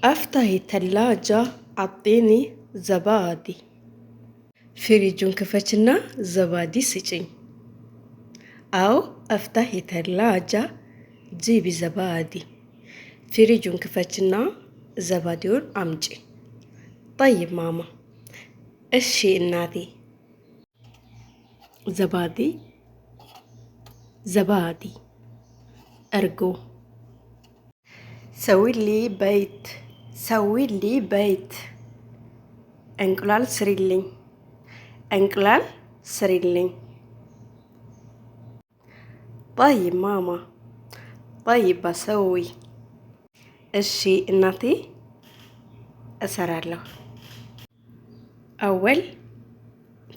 افتحي الثلاجة اعطيني زبادي. فريجون كفتنا زبادي سجين. أو افتحي الثلاجة جيبي زبادي. فريجون كفتنا زباديون أمجي. طيب ماما. እሺ እናቴ ዘባዲ እርጎ ሰዊሊ በይት እንቁላል ስሪልኝ طيب ماما طيب بسوي እሺ እናቴ እሰራለሁ أول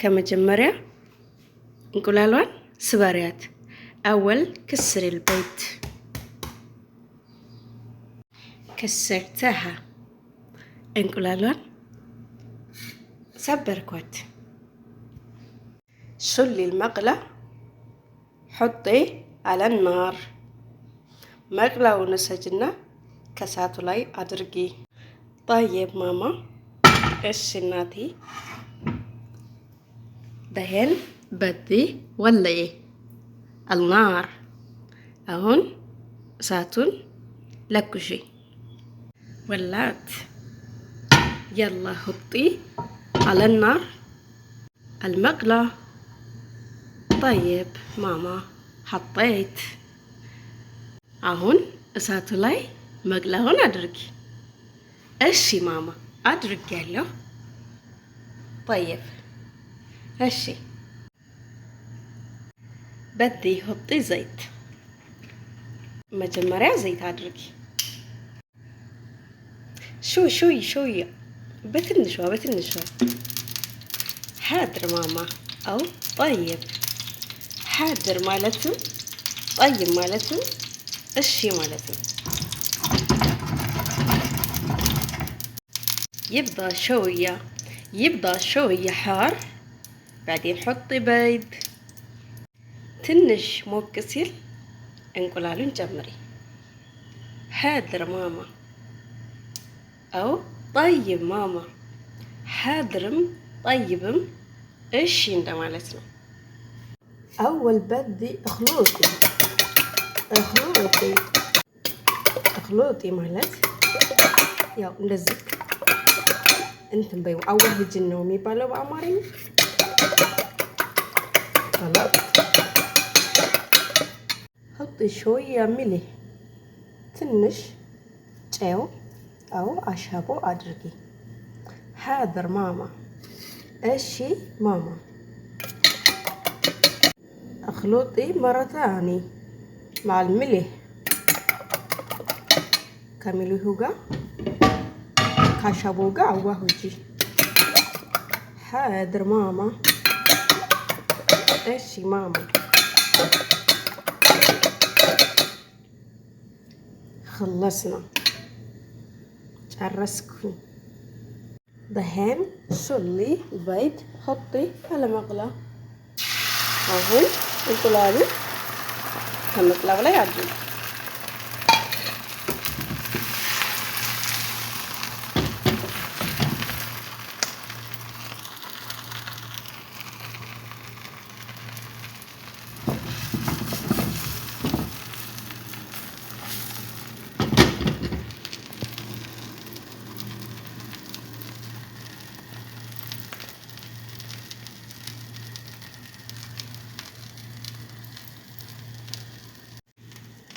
كمجمرة እንቁላሏን ስበሪያት أول كسر البيض كسرتها እንቁላሏን سبركوت شلي المقلة حطي على النار مقلاውን ሰጅና ከሳቱ ላይ አድርጊ طيب ماما እሺ እናቴ دهن بدي ولعي النار አሁን እሳቱን ለኩሺ ولعت يلا حطي على النار المقلاة طيب ماما حطيت አሁን እሳቱ ላይ መቅላውን አድርጊ እሺ ማማ አድርጊያለሁ طيب እሺ بدي حطي زيت መጀመሪያ ዘይት አድርጊ شوي በትንሿ حاضر ماما أو طيب حاضر مالته طيب مالته እሺ مالته يبدأ شوية حار بعدين حطي بيض ትንሽ ሞቅ ሲል እንቁላሉን ጨምሪ حاضر ماما أو طيب ماما حاضرም طيبም እሺ እንደማለት ነው أول بدي اخلطي ማለት ያው እንደዚህ እንትን በይው አዋህጅን ነው የሚባለው በአማርኛ خلاص حطي شوية ملح ትንሽ ጨው أو አሻቦ አድርጊ حاضر ماما እሺ ماما اخلطي مرة ثانية مع الملح ከሚልሁ ጋር ካሻቦ ጋር አዋህጂ حاضر ماما እሺ ماما خلصنا ጨረስኩኝ دهن شلي البيض حطي على مقلاة አሁን እንቁላሉ ከመቅላው ላይ አድርጊ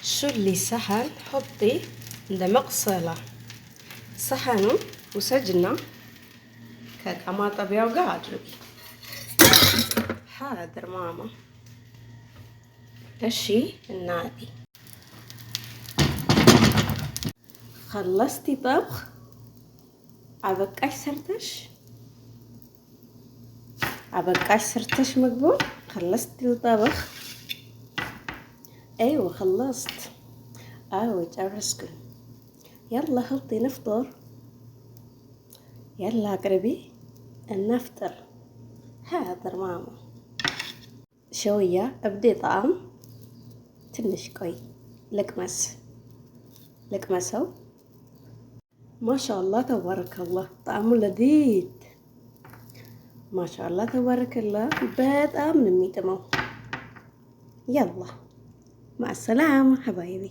شلي صحن حطي عند مقصلة صحن وسجنا كما طبيعة وقاعد حاضر ماما እሺ እናቴ خلصتي طبخ አበቃሽ ሰርተሽ ምግቡን خلصتي الطبخ ايوه خلصت ايوه ጨረስኩኝ يلا حطي نفطر يلا اقربي نفطر حاضر ماما شوية ابدي طعم ትንሽ ቆይ ልቅመሰው ማሻአላህ ተባረከላህ። ጣዕሙ ለዚዝ ማሻአላህ ተባረከላህ። በጣም ነው የሚጥመው። ያላ ማዕሰላማ ሐባይቢ